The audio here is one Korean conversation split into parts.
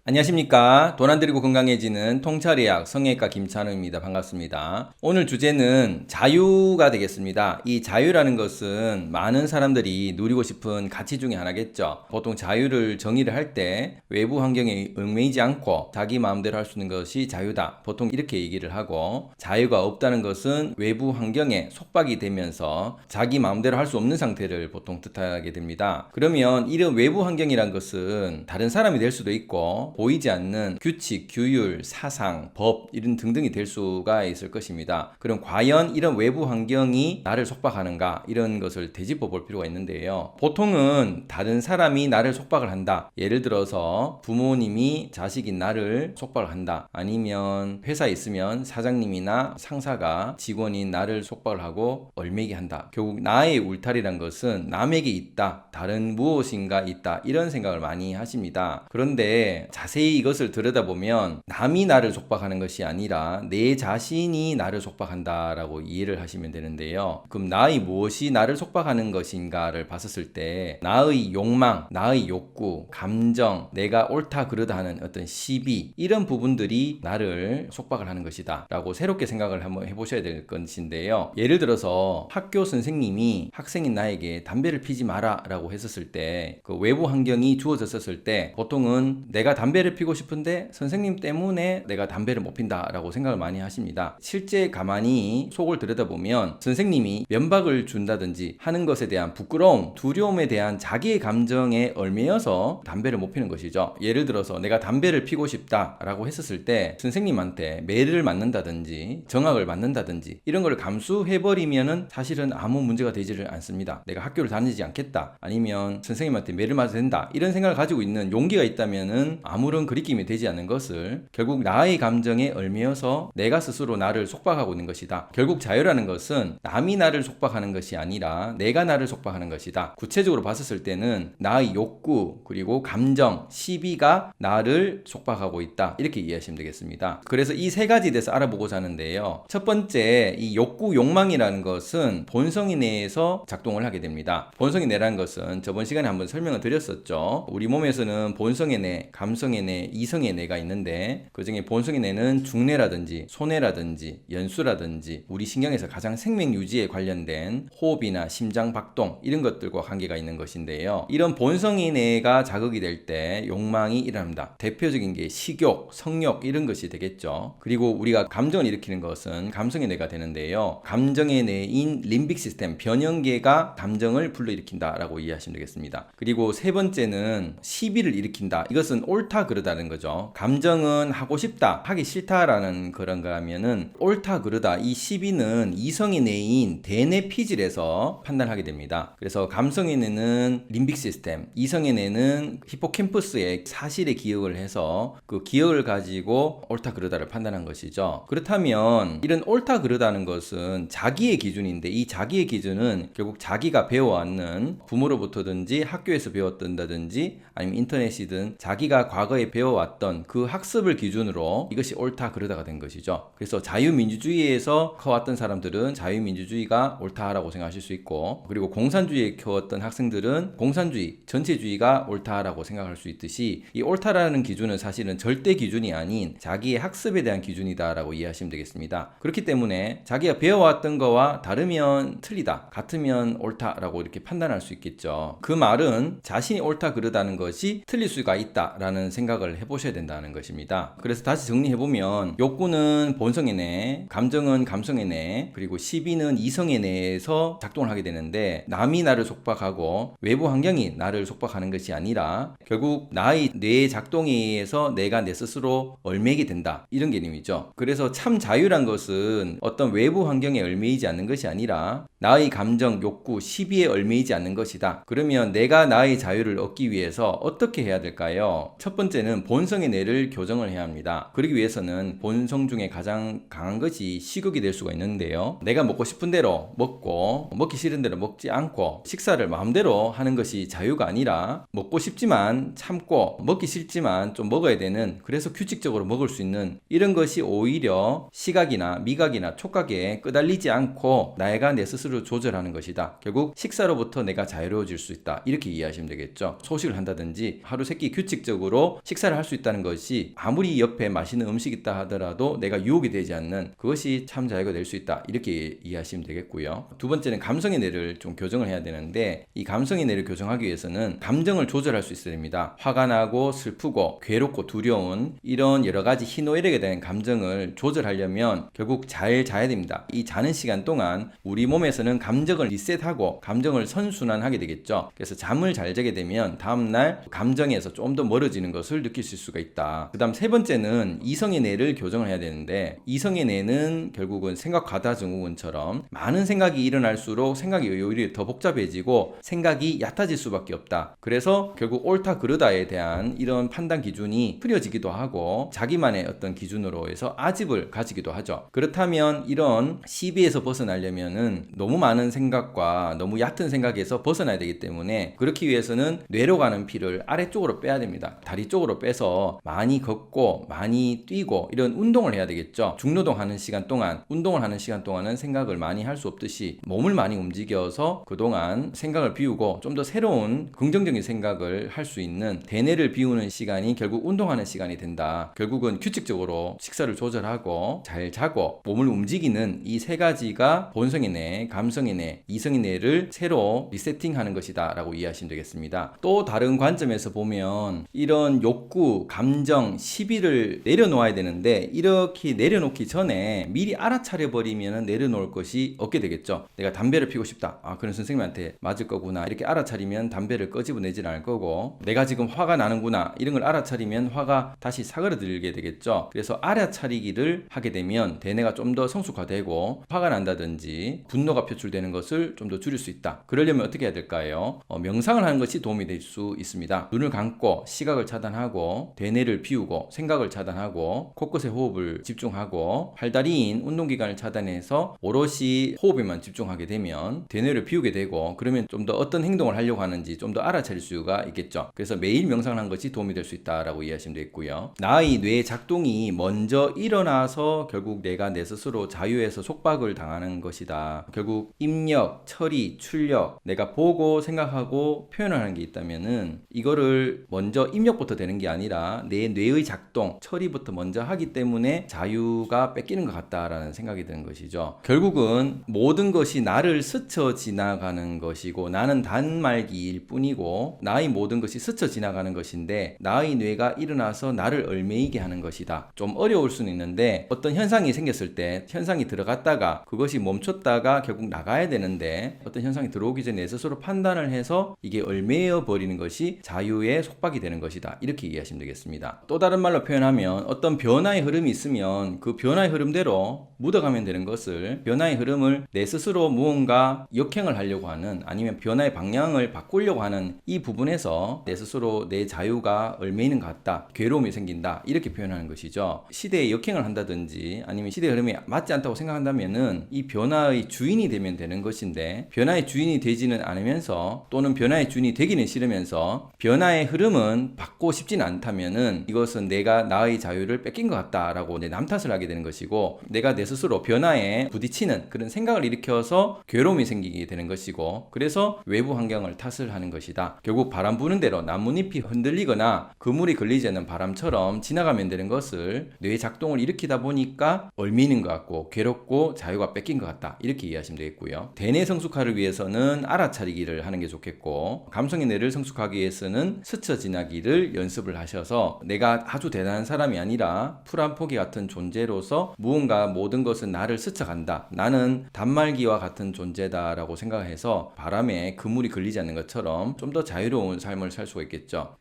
안녕하십니까. 돈 안 들이고 건강해지는 통찰의학 성형외과 김찬우입니다. 반갑습니다. 오늘 주제는 자유가 되겠습니다. 이 자유라는 것은 많은 사람들이 누리고 싶은 가치 중에 하나겠죠. 보통 자유를 정의를 할 때 외부 환경에 얽매이지 않고 자기 마음대로 할 수 있는 것이 자유다. 보통 이렇게 얘기를 하고, 자유가 없다는 것은 외부 환경에 속박이 되면서 자기 마음대로 할 수 없는 상태를 보통 뜻하게 됩니다. 그러면 이런 외부 환경이란 것은 다른 사람이 될 수도 있고 보이지 않는 규칙, 규율, 사상, 법 이런 등등이 될 수가 있을 것입니다. 그럼 과연 이런 외부 환경이 나를 속박하는가, 이런 것을 되짚어 볼 필요가 있는데요. 보통은 다른 사람이 나를 속박을 한다. 예를 들어서 부모님이 자식인 나를 속박을 한다. 아니면 회사에 있으면 사장님이나 상사가 직원인 나를 속박을 하고 얽매이게 한다. 결국 나의 울타리란 것은 남에게 있다. 다른 무엇인가 있다. 이런 생각을 많이 하십니다. 그런데 자세히 이것을 들여다보면 남이 나를 속박하는 것이 아니라 내 자신이 나를 속박한다라고 이해를 하시면 되는데요. 그럼 나의 무엇이 나를 속박하는 것인가를 봤었을 때 나의 욕망, 나의 욕구, 감정, 내가 옳다 그르다 하는 어떤 시비, 이런 부분들이 나를 속박을 하는 것이다 라고 새롭게 생각을 한번 해보셔야 될 것인데요. 예를 들어서 학교 선생님이 학생인 나에게 담배를 피지 마라 라고 했었을 때, 그 외부 환경이 주어졌었을 때 보통은 내가 담배를 피고 싶은데 선생님 때문에 내가 담배를 못 핀다 라고 생각을 많이 하십니다. 실제 가만히 속을 들여다보면 선생님이 면박을 준다든지 하는 것에 대한 부끄러움, 두려움에 대한 자기의 감정에 얽매여서 담배를 못 피는 것이죠. 예를 들어서 내가 담배를 피고 싶다 라고 했었을 때 선생님한테 매를 맞는다든지 정학을 맞는다든지 이런 걸 감수해버리면은 사실은 아무 문제가 되지를 않습니다. 내가 학교를 다니지 않겠다, 아니면 선생님한테 매를 맞아야 된다, 이런 생각을 가지고 있는 용기가 있다면은 아무런 거리낌이 되지 않는 것을, 결국 나의 감정에 얽매여서 내가 스스로 나를 속박하고 있는 것이다. 결국 자유라는 것은 남이 나를 속박하는 것이 아니라 내가 나를 속박하는 것이다. 구체적으로 봤었을 때는 나의 욕구, 그리고 감정, 시비가 나를 속박하고 있다. 이렇게 이해하시면 되겠습니다. 그래서 이 세 가지에 대해서 알아보고자 하는데요. 첫 번째, 이 욕구, 욕망이라는 것은 본성이 내에서 작동을 하게 됩니다. 본성이 내라는 것은 저번 시간에 한번 설명을 드렸었죠. 우리 몸에서는 본성의 내, 감성의 내, 이성의 내가 있는데, 그 중에 본성의 내는 중뇌라든지 소뇌라든지 연수라든지 우리 신경에서 가장 생명 유지에 관련된 호흡이나 심장 박동, 이런 것들과 관계가 있는 것인데요. 이런 본성의 내가 자극이 될 때 욕망이 일어납니다. 대표적인 게 식욕, 성욕, 이런 것이 되겠죠. 그리고 우리가 감정을 일으키는 것은 감성의 내가 되는데요. 감정의 내인 림빅 시스템, 변형계가 감정을 불러일으킨다라고 이해하시면 되겠습니다. 그리고 세 번째는 시비를 일으킨다. 이것은 옳다 그르다는 거죠. 감정은 하고 싶다, 하기 싫다라는 그런 거라면은 옳다 그르다, 이 시비는 이성의 내인 대뇌 피질에서 판단하게 됩니다. 그래서 감성의 내는 림빅 시스템, 이성의 내는 히포캠퍼스의 사실의 기억을 해서 그 기억을 가지고 옳다 그르다를 판단한 것이죠. 그렇다면 이런 옳다 그르다는 것은 자기의 기준인데, 이 자기의 기준은 결국 자기가 배워왔는 부모로부터든지 학교에서 배웠던다든지 아니면 인터넷이든 자기가 과거에 배워왔던 그 학습을 기준으로 이것이 옳다 그르다가 된 것이죠. 그래서 자유민주주의에서 커왔던 사람들은 자유민주주의가 옳다라고 생각하실 수 있고, 그리고 공산주의에 키웠던 학생들은 공산주의, 전체주의가 옳다라고 생각할 수 있듯이, 이 옳다라는 기준은 사실은 절대 기준이 아닌 자기의 학습에 대한 기준이다라고 이해하시면 되겠습니다. 그렇기 때문에 자기가 배워왔던 거와 다르면 틀리다, 같으면 옳다라고 이렇게 판단할 수 있겠죠. 그 말은 자신이 옳다 그르다는 것이 틀릴 수가 있다라는 생각을 해보셔야 된다는 것입니다. 그래서 다시 정리해보면 욕구는 본성의 내, 감정은 감성의 내, 그리고 시비는 이성의 내에서 작동을 하게 되는데, 남이 나를 속박하고 외부 환경이 나를 속박하는 것이 아니라 결국 나의 뇌의 작동에 의해서 내가 내 스스로 얽매이게 된다, 이런 개념이죠. 그래서 참 자유란 것은 어떤 외부 환경에 얽매이지 않는 것이 아니라 나의 감정, 욕구, 시비에 얽매이지 않는 것이다. 그러면 내가 나의 자유를 얻기 위해서 어떻게 해야 될까요? 첫 번째는 본성의 뇌를 교정을 해야 합니다. 그러기 위해서는 본성 중에 가장 강한 것이 식욕이 될 수가 있는데요. 내가 먹고 싶은 대로 먹고 먹기 싫은 대로 먹지 않고 식사를 마음대로 하는 것이 자유가 아니라, 먹고 싶지만 참고 먹기 싫지만 좀 먹어야 되는, 그래서 규칙적으로 먹을 수 있는 이런 것이 오히려 시각이나 미각이나 촉각에 끄달리지 않고 내가 내 스스로 조절하는 것이다. 결국 식사로부터 내가 자유로워질 수 있다, 이렇게 이해하시면 되겠죠. 소식을 한다든지 하루 세끼 규칙적으로 상태로 식사를 할 수 있다는 것이 아무리 옆에 맛있는 음식이 있다 하더라도 내가 유혹이 되지 않는 그것이 참 자유가 될 수 있다. 이렇게 이해하시면 되겠고요. 두 번째는 감성의 뇌를 좀 교정을 해야 되는데 이 감성의 뇌를 교정하기 위해서는 감정을 조절할 수 있어야 됩니다. 화가 나고 슬프고 괴롭고 두려운 이런 여러 가지 희노애락에 대한 감정을 조절하려면 결국 잘 자야 됩니다. 이 자는 시간 동안 우리 몸에서는 감정을 리셋하고 감정을 선순환하게 되겠죠. 그래서 잠을 잘 자게 되면 다음날 감정에서 좀 더 멀어지는 것을 느끼실 수가 있다. 그 다음 세 번째는 이성의 뇌를 교정을 해야 되는데 이성의 뇌는 결국은 생각 과다 증후군처럼 많은 생각이 일어날수록 생각이 오히려 더 복잡해지고 생각이 얕아질 수밖에 없다. 그래서 결국 옳다 그르다에 대한 이런 판단 기준이 흐려지기도 하고 자기만의 어떤 기준으로 해서 아집을 가지기도 하죠. 그렇다면 이런 시비에서 벗어나려면은 너무 많은 생각과 너무 얕은 생각에서 벗어나야 되기 때문에 그렇기 위해서는 뇌로 가는 피를 아래쪽으로 빼야 됩니다. 다리 쪽으로 빼서 많이 걷고 많이 뛰고 이런 운동을 해야 되겠죠. 중노동 하는 시간 동안 운동을 하는 시간 동안은 생각을 많이 할 수 없듯이 몸을 많이 움직여서 그동안 생각을 비우고 좀 더 새로운 긍정적인 생각을 할 수 있는 대뇌를 비우는 시간이 결국 운동하는 시간이 된다. 결국은 규칙적으로 식사를 조절하고 잘 자고 몸을 움직이는 이 세 가지가 본성의 뇌, 감성의 뇌, 이성의 뇌를 새로 리세팅하는 것이다 라고 이해하시면 되겠습니다. 또 다른 관점에서 보면 이런 욕구, 감정, 시비를 내려놓아야 되는데 이렇게 내려놓기 전에 미리 알아차려 버리면 내려놓을 것이 없게 되겠죠. 내가 담배를 피우고 싶다. 그런 선생님한테 맞을 거구나. 이렇게 알아차리면 담배를 끄집어내질 않을 거고 내가 지금 화가 나는구나. 이런 걸 알아차리면 화가 다시 사그러들게 되겠죠. 그래서 알아차리기를 하게 되면 대뇌가 좀 더 성숙화되고 화가 난다든지 분노가 표출되는 것을 좀 더 줄일 수 있다. 그러려면 어떻게 해야 될까요? 명상을 하는 것이 도움이 될 수 있습니다. 눈을 감고 시각을 차단하고 대뇌를 비우고 생각을 차단하고 코끝에 호흡을 집중하고 팔다리인 운동기관을 차단해서 오롯이 호흡에만 집중하게 되면 대뇌를 비우게 되고 그러면 좀 더 어떤 행동을 하려고 하는지 좀 더 알아차릴 수가 있겠죠. 그래서 매일 명상을 하는 것이 도움이 될 수 있다라고 이해하시면 되겠고요. 나의 뇌 작동이 먼저 일어나서 결국 내가 내 스스로 자유에서 속박을 당하는 것이다. 결국 입력, 처리, 출력 내가 보고 생각하고 표현하는 게 있다면은 이거를 먼저 입력부터 되는 게 아니라 내 뇌의 작동, 처리부터 먼저 하기 때문에 자유가 뺏기는 것 같다라는 생각이 드는 것이죠. 결국은 모든 것이 나를 스쳐 지나가는 것이고 나는 단말기일 뿐이고 나의 모든 것이 스쳐 지나가는 것인데 나의 뇌가 일어나서 나를 얽매이게 하는 것이다. 좀 어려울 수는 있는데 어떤 현상이 생겼을 때 현상이 들어갔다가 그것이 멈췄다가 결국 나가야 되는데 어떤 현상이 들어오기 전에 내 스스로 판단을 해서 이게 얽매여 버리는 것이 자유의 속박이 되는 것이다. 이렇게 이해하시면 되겠습니다. 또 다른 말로 표현하면 어떤 변화의 흐름이 있으면 그 변화의 흐름대로 묻어가면 되는 것을 변화의 흐름을 내 스스로 무언가 역행을 하려고 하는 아니면 변화의 방향을 바꾸려고 하는 이 부분에서 내 스스로 내 자유가 얽매이는 것 같다. 괴로움이 생긴다. 이렇게 표현하는 것이죠. 시대에 역행을 한다든지 아니면 시대의 흐름이 맞지 않다고 생각한다면은 이 변화의 주인이 되면 되는 것인데 변화의 주인이 되지는 않으면서 또는 변화의 주인이 되기는 싫으면서 변화의 흐름은 받고 싶진 않다면은 이것은 내가 나의 자유를 뺏긴 것 같다라고 내 남 탓을 하게 되는 것이고 내가 내 스스로 변화에 부딪히는 그런 생각을 일으켜서 괴로움이 생기게 되는 것이고 그래서 외부 환경을 탓을 하는 것이다. 결국 바람 부는 대로 나뭇잎이 흔들리거나 그물이 걸리지 않는 바람처럼 지나가면 되는 것을 뇌 작동을 일으키다 보니까 얽매이는 것 같고 괴롭고 자유가 뺏긴 것 같다. 이렇게 이해하시면 되겠고요. 대뇌 성숙화를 위해서는 알아차리기를 하는 게 좋겠고 감성의 뇌를 성숙하기 위해서는 스쳐 지나기를 연습을 하셔서 내가 아주 대단한 사람이 아니라 풀 한 포기 같은 존재로서 무언가 모든 것은 나를 스쳐간다. 나는 단말기와 같은 존재다 라고 생각해서 바람에 그물이 걸리지 않는 것처럼 좀 더 자유로운 삶을 살 수가 있겠죠.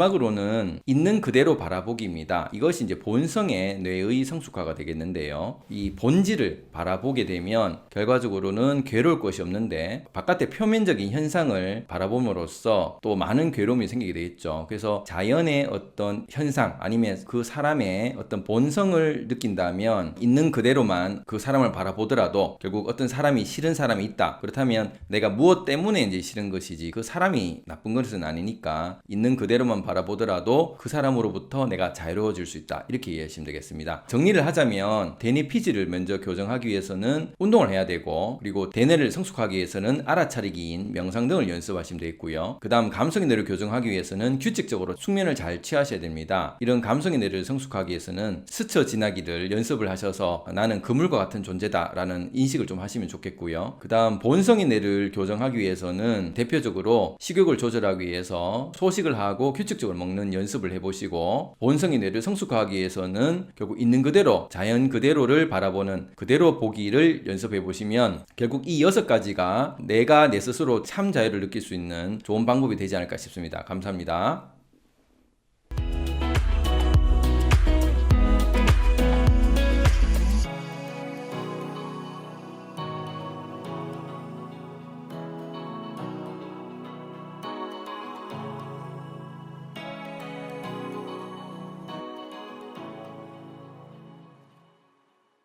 마지막으로는 있는 그대로 바라보기입니다. 이것이 이제 본성의 뇌의 성숙화가 되겠는데요. 이 본질을 바라보게 되면 결과적으로는 괴로울 것이 없는데 바깥의 표면적인 현상을 바라봄으로써 또 많은 괴로움이 생기게 되겠죠. 그래서 자연의 어떤 현상 아니면 그 사람의 어떤 본성을 느낀다면 있는 그대로만 그 사람을 바라보더라도 결국 어떤 사람이 싫은 사람이 있다. 그렇다면 내가 무엇 때문에 이제 싫은 것이지 그 사람이 나쁜 것은 아니니까 있는 그대로만 바라보더라도 그 사람으로부터 내가 자유로워질 수 있다. 이렇게 이해하시면 되겠습니다. 정리를 하자면 대뇌 피지를 먼저 교정하기 위해서는 운동을 해야 되고 그리고 대뇌를 성숙하기 위해서는 알아차리기인 명상 등을 연습하시면 되겠고요. 그 다음 감성의 뇌를 교정하기 위해서는 규칙적으로 숙면을 숙면을 잘 취하셔야 됩니다. 이런 감성의 뇌를 성숙하기 위해서는 스쳐 지나기를 연습을 하셔서 나는 그물과 같은 존재다 라는 인식을 좀 하시면 좋겠고요. 그 다음 본성의 뇌를 교정하기 위해서는 대표적으로 식욕을 조절하기 위해서 소식을 하고 규칙적으로 먹는 연습을 해보시고, 본성의 뇌를 성숙하기 위해서는 결국 있는 그대로 자연 그대로를 바라보는 그대로 보기를 연습해 보시면 결국 이 6가지가 내가 내 스스로 참 자유를 느낄 수 있는 좋은 방법이 되지 않을까 싶습니다. 감사합니다.